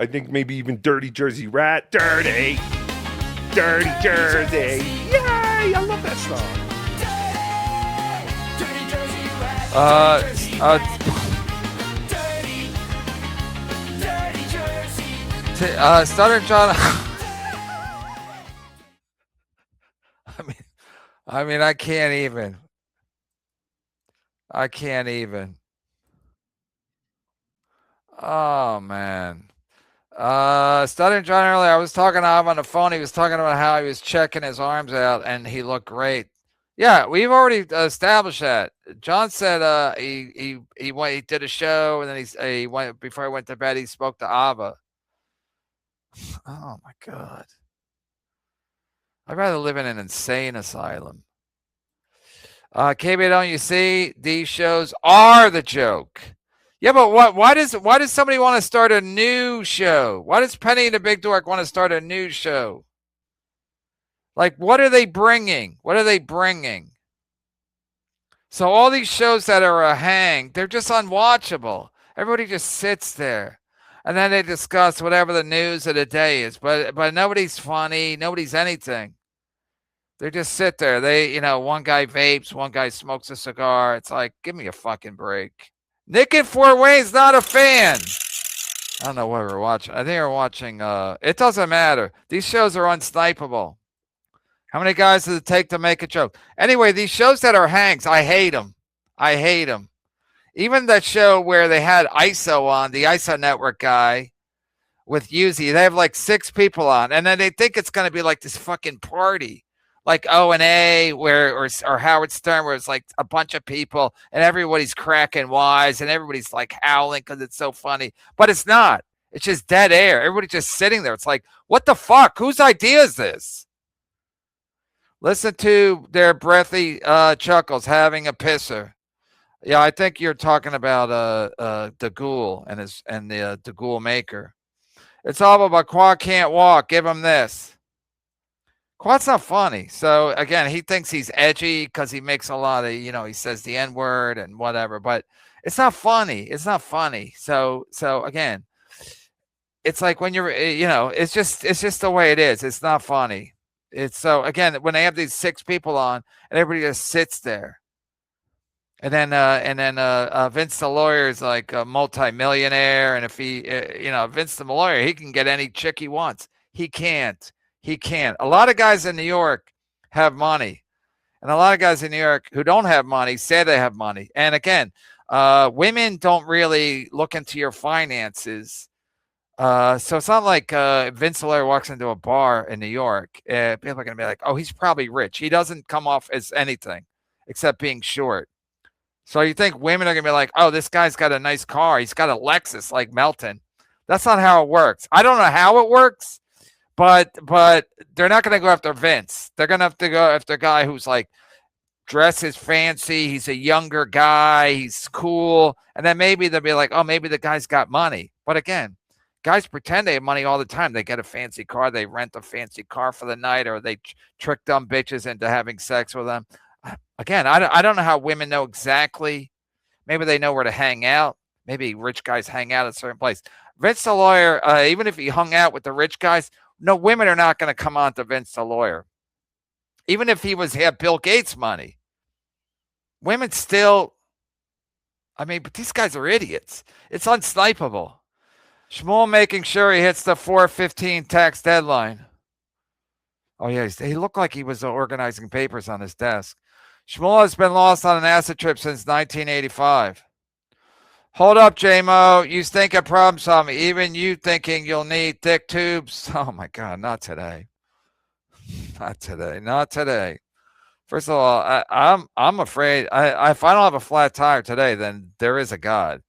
I think maybe even Dirty Jersey Rat. Dirty Jersey. Yay! I love that song. Stuttering John. I mean, I can't even. Oh man. Stuttering John earlier, I was talking to him on the phone. He was talking about how he was checking his arms out and he looked great. Yeah, we've already established that. John said he did a show and then he went before he went to bed. He spoke to Ava. Oh my God. I'd rather live in an insane asylum. KB, don't you see? These shows are the joke. Yeah, but what? Why does somebody want to start a new show? Why does Penny and the Big Dork want to start a new show? Like, what are they bringing? So all these shows that are a hang, they're just unwatchable. Everybody just sits there. And then they discuss whatever the news of the day is. But nobody's funny. Nobody's anything. They just sit there. One guy vapes. One guy smokes a cigar. It's like, give me a fucking break. Nick in Fort Wayne's not a fan. I don't know what we're watching. I think we're watching. It doesn't matter. These shows are unsnipable. How many guys does it take to make a joke? Anyway, these shows that are hangs, I hate them. Even that show where they had ISO on, the ISO network guy with Uzi, they have like 6 people on, and then they think it's going to be like this fucking party, like O&A or Howard Stern, where it's like a bunch of people and everybody's cracking wise and everybody's like howling because it's so funny. But it's not. It's just dead air. Everybody's just sitting there. It's like, what the fuck? Whose idea is this? Listen to their breathy chuckles, having a pisser. Yeah, I think you're talking about the Ghoul and the Ghoul maker. It's all about Quad can't walk. Give him this. Quad's not funny. So again, he thinks he's edgy because he makes a lot of, he says the N-word and whatever, but it's not funny. So again, it's like when you're, it's just the way it is. It's not funny. It's so again, when they have these 6 people on and everybody just sits there. And then Vince the lawyer is like a multi-millionaire. And if Vince the lawyer, he can get any chick he wants. He can't. A lot of guys in New York have money. And a lot of guys in New York who don't have money say they have money. And again, women don't really look into your finances. So it's not like Vince the lawyer walks into a bar in New York. People are going to be like, oh, he's probably rich. He doesn't come off as anything except being short. So you think women are going to be like, oh, this guy's got a nice car. He's got a Lexus like Melton. That's not how it works. I don't know how it works, but they're not going to go after Vince. They're going to have to go after a guy who's like dresses fancy. He's a younger guy. He's cool. And then maybe they'll be like, oh, maybe the guy's got money. But again, guys pretend they have money all the time. They get a fancy car. They rent a fancy car for the night, or they trick dumb bitches into having sex with them. Again, I don't know how women know exactly. Maybe they know where to hang out. Maybe rich guys hang out at a certain place. Vince the lawyer, even if he hung out with the rich guys, no, women are not going to come on to Vince the lawyer. Even if he had Bill Gates money. Women still, but these guys are idiots. It's unsnipable. Shmuel making sure he hits the 4/15 tax deadline. Oh, yeah, he looked like he was organizing papers on his desk. Shmuel has been lost on an acid trip since 1985. Hold up, J-Mo. You think a problem solving. Even you thinking you'll need thick tubes. Oh, my God, not today. Not today. First of all, I'm afraid if I don't have a flat tire today, then there is a God.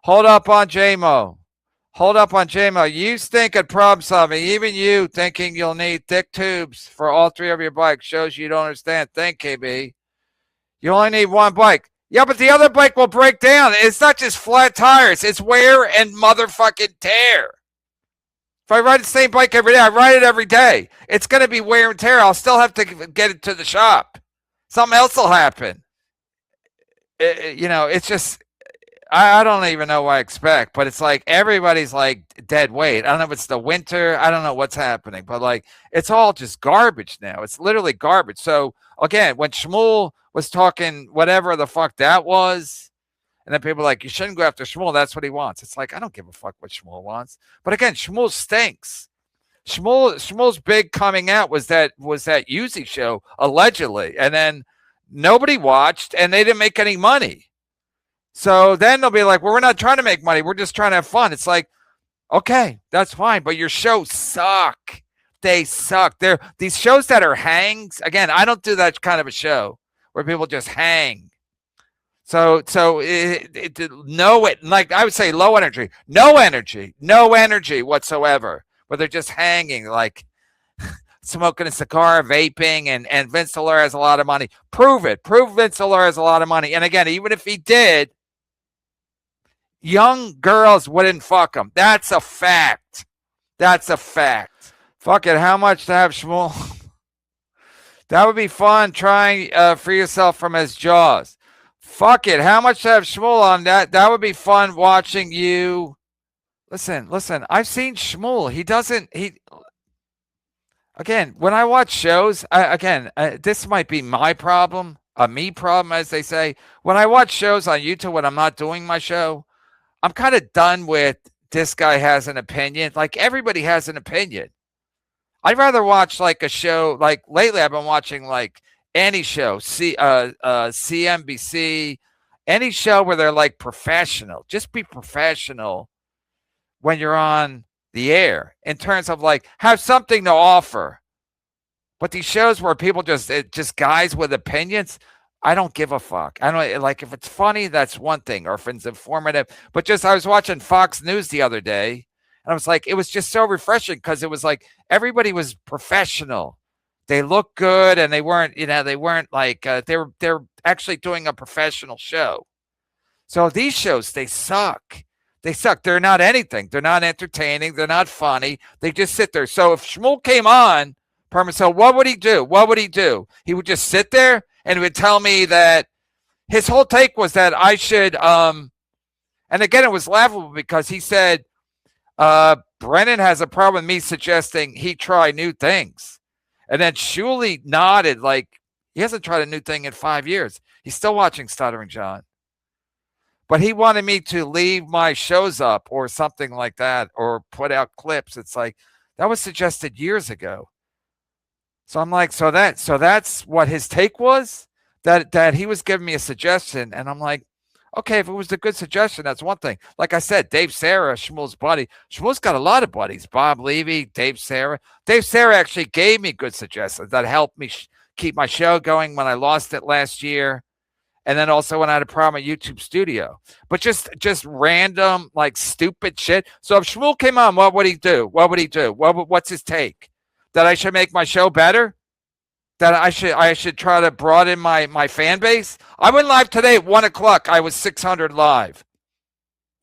Hold up on J-Mo. You stink at problem solving. Even you thinking you'll need thick tubes for all 3 of your bikes shows you don't understand. Think, KB. You only need 1 bike. Yeah, but the other bike will break down. It's not just flat tires. It's wear and motherfucking tear. If I ride the same bike every day, I ride it every day. It's going to be wear and tear. I'll still have to get it to the shop. Something else will happen. It's just, I don't even know what I expect, but it's like everybody's like dead weight. I don't know if it's the winter. I don't know what's happening, but like it's all just garbage now. It's literally garbage. So again, when Shmuel was talking whatever the fuck that was, and then people are like, you shouldn't go after Shmuel. That's what he wants. It's like, I don't give a fuck what Shmuel wants. But again, Shmuel stinks. Shmuel's big coming out was that Uzi show, allegedly. And then nobody watched and they didn't make any money. So then they'll be like, well, we're not trying to make money. We're just trying to have fun. It's like, okay, that's fine. But your shows suck. They suck. They're these shows that are hangs. Again, I don't do that kind of a show where people just hang. So like I would say low energy, no energy whatsoever, where they're just hanging, like smoking a cigar, vaping, and Vince Allure has a lot of money. Prove it. Prove Vince Allure has a lot of money. And again, even if he did, young girls wouldn't fuck him. That's a fact. That's a fact. Fuck it. How much to have Shmuel? That would be fun trying free yourself from his jaws. Fuck it. How much to have Shmuel on that? That would be fun watching you. Listen. I've seen Shmuel. Again, when I watch shows, this might be my problem, a me problem, as they say. When I watch shows on YouTube when I'm not doing my show, I'm kind of done with this guy has an opinion. Like everybody has an opinion. I'd rather watch like a show. Like lately, I've been watching like any show, CNBC, any show where they're like professional. Just be professional when you're on the air in terms of like have something to offer. But these shows where people just guys with opinions, I don't give a fuck. I don't like if it's funny, that's one thing, or if it's informative. But just I was watching Fox News the other day, and I was like, it was just so refreshing because it was like everybody was professional. They looked good, and they weren't like they're actually doing a professional show. So these shows, they suck. They suck. They're not anything. They're not entertaining. They're not funny. They just sit there. So if Shmuel came on, so what would he do? What would he do? He would just sit there and he would tell me that his whole take was that I should, and again, it was laughable because he said, Brennan has a problem with me suggesting he try new things. And then Shuli nodded like he hasn't tried a new thing in 5 years. He's still watching Stuttering John. But he wanted me to leave my shows up or something like that or put out clips. It's like that was suggested years ago. So I'm like, so that's what his take was, that he was giving me a suggestion. And I'm like, okay, if it was a good suggestion, that's one thing. Like I said, Dave Sarah, Shmuel's buddy. Shmuel's got a lot of buddies. Bob Levy, Dave Sarah. Dave Sarah actually gave me good suggestions that helped me keep my show going when I lost it last year. And then also when I had a problem at YouTube Studio. But just random, like stupid shit. So if Shmuel came on, what would he do? What would he do? What's his take? That I should make my show better? That I should try to broaden my fan base? I went live today at 1 o'clock. I was 600 live.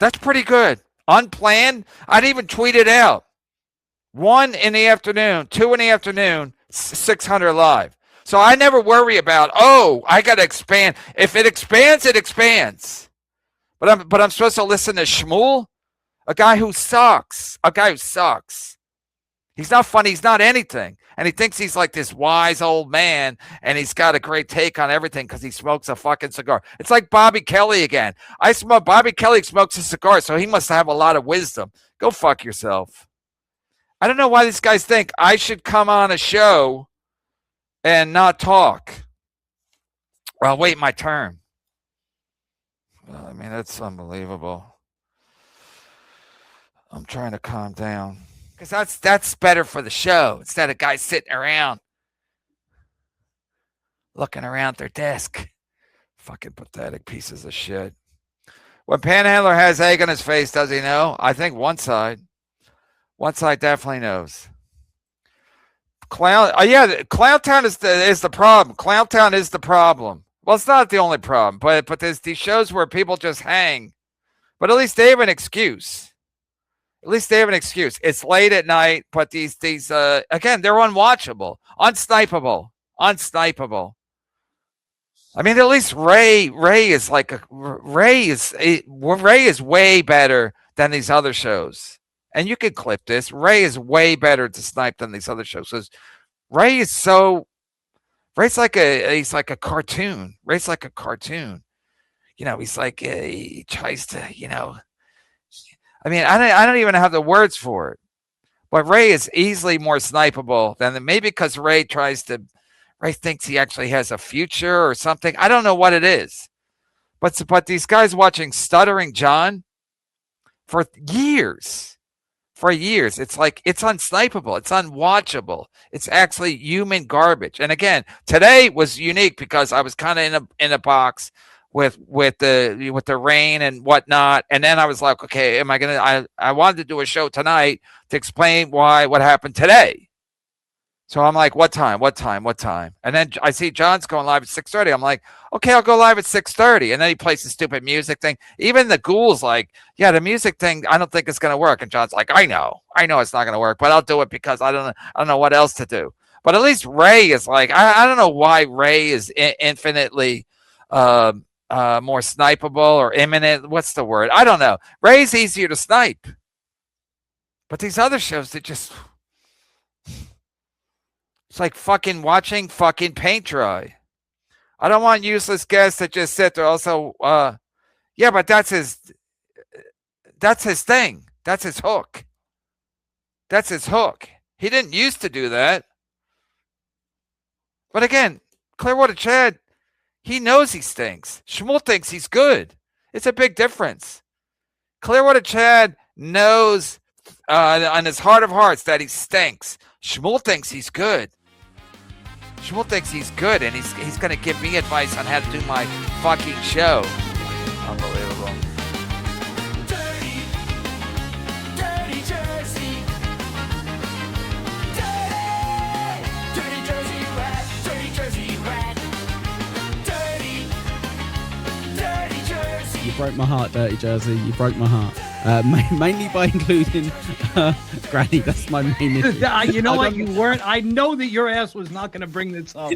That's pretty good. Unplanned. I'd even tweet it out. 1 in the afternoon, 2 in the afternoon, 600 live. So I never worry about, I got to expand. If it expands, it expands. But I'm supposed to listen to Shmuel, a guy who sucks. He's not funny. He's not anything. And he thinks he's like this wise old man, and he's got a great take on everything because he smokes a fucking cigar. It's like Bobby Kelly again. Bobby Kelly smokes a cigar, so he must have a lot of wisdom. Go fuck yourself. I don't know why these guys think I should come on a show and not talk. I'll wait my turn. I mean, that's unbelievable. I'm trying to calm down. Because that's better for the show instead of guys sitting around looking around their desk. Fucking pathetic pieces of shit. When Panhandler has egg on his face, does he know? I think one side. One side definitely knows. Clowntown is the problem. Clowntown is the problem. Well, it's not the only problem, but there's these shows where people just hang. But at least they have an excuse. It's late at night, but these again, they're unwatchable, unsnipable. I mean, at least Ray is like Ray is way better than these other shows. And you can clip this. Ray is way better to snipe than these other shows. So Ray is Ray's like a cartoon. Ray's like a cartoon. You know, he's like he tries to, you know. I mean, I don't even have the words for it. But Ray is easily more snipeable than maybe because Ray thinks he actually has a future or something. I don't know what it is. But these guys watching Stuttering John for years, it's like it's unsnipeable. It's unwatchable. It's actually human garbage. And again, today was unique because I was kind of in a box with the rain and whatnot. And then I was like, okay, I wanted to do a show tonight to explain what happened today. So I'm like, what time? And then I see John's going live at 6:30. I'm like, okay, I'll go live at 6:30. And then he plays the stupid music thing. Even the ghoul's like, yeah, the music thing, I don't think it's going to work. And John's like, I know it's not going to work, but I'll do it because I don't know what else to do. But at least Ray is like, I don't know why Ray is infinitely more snipeable or imminent. What's the word? I don't know. Ray's easier to snipe. But these other shows, they just... It's like fucking watching fucking paint dry. I don't want useless guests that just sit there. Also, yeah, but that's his thing. That's his hook. He didn't used to do that. But again, Clearwater Chad, he knows he stinks. Shmuel thinks he's good. It's a big difference. Clearwater Chad knows on his heart of hearts that he stinks. Shmuel thinks he's good. And he's going to give me advice on how to do my fucking show. Unbelievable. Dirty Jersey. Dirty Jersey rat. Dirty Jersey rat. Dirty Jersey. You broke my heart, Dirty Jersey. You broke my heart. Mainly by including Granny. That's my main issue. You know what? You weren't. I know that your ass was not going to bring this up.